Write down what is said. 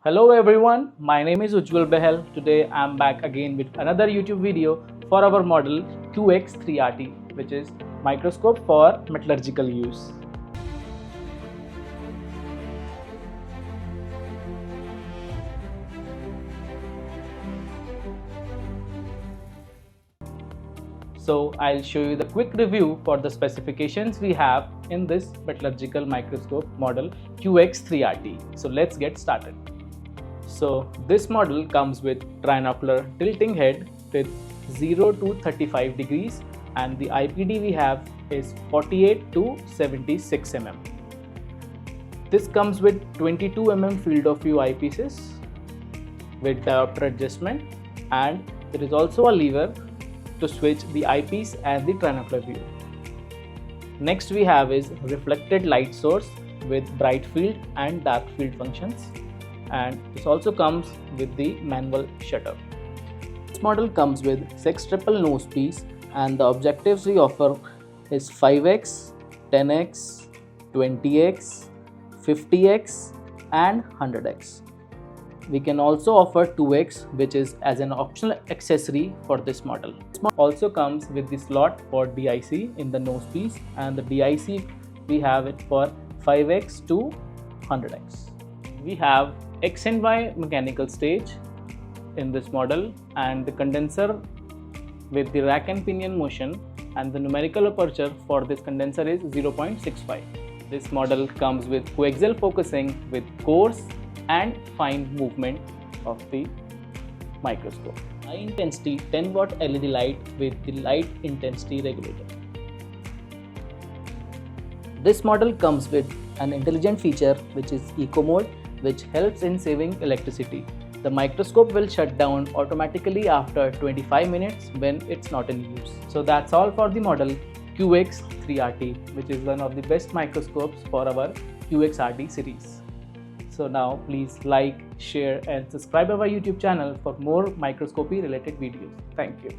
Hello everyone, my name is Ujjwal Behel. Today I'm back again with another YouTube video for our model QX-3RT, which is microscope for metallurgical use. So I'll show you the quick review for the specifications we have in this metallurgical microscope model QX-3RT. So let's get started. So this model comes with trinocular tilting head with 0 to 35 degrees and the IPD we have is 48 to 76 mm. This comes with 22 mm field of view eyepieces with diopter adjustment, and there is also a lever to switch the eyepiece and the trinocular view. Next we have is reflected light source with bright field and dark field functions, and this also comes with the manual shutter. This model comes with 6 triple nose piece, and the objectives we offer is 5x, 10x, 20x, 50x and 100x. We can also offer 2x, which is as an optional accessory for this model. This model also comes with the slot for DIC in the nose piece, and the DIC we have it for 5x to 100x. We have X and Y mechanical stage in this model, and the condenser with the rack and pinion motion, and the numerical aperture for this condenser is 0.65. This model comes with coaxial focusing with coarse and fine movement of the microscope. High intensity 10 watt LED light with the light intensity regulator. This model comes with an intelligent feature which is eco mode, which helps in saving electricity. The microscope will shut down automatically after 25 minutes when it's not in use. So that's all for the model QX-3RT, which is one of the best microscopes for our QX-RT series. So now please like, share and subscribe our YouTube channel for more microscopy related videos. Thank you.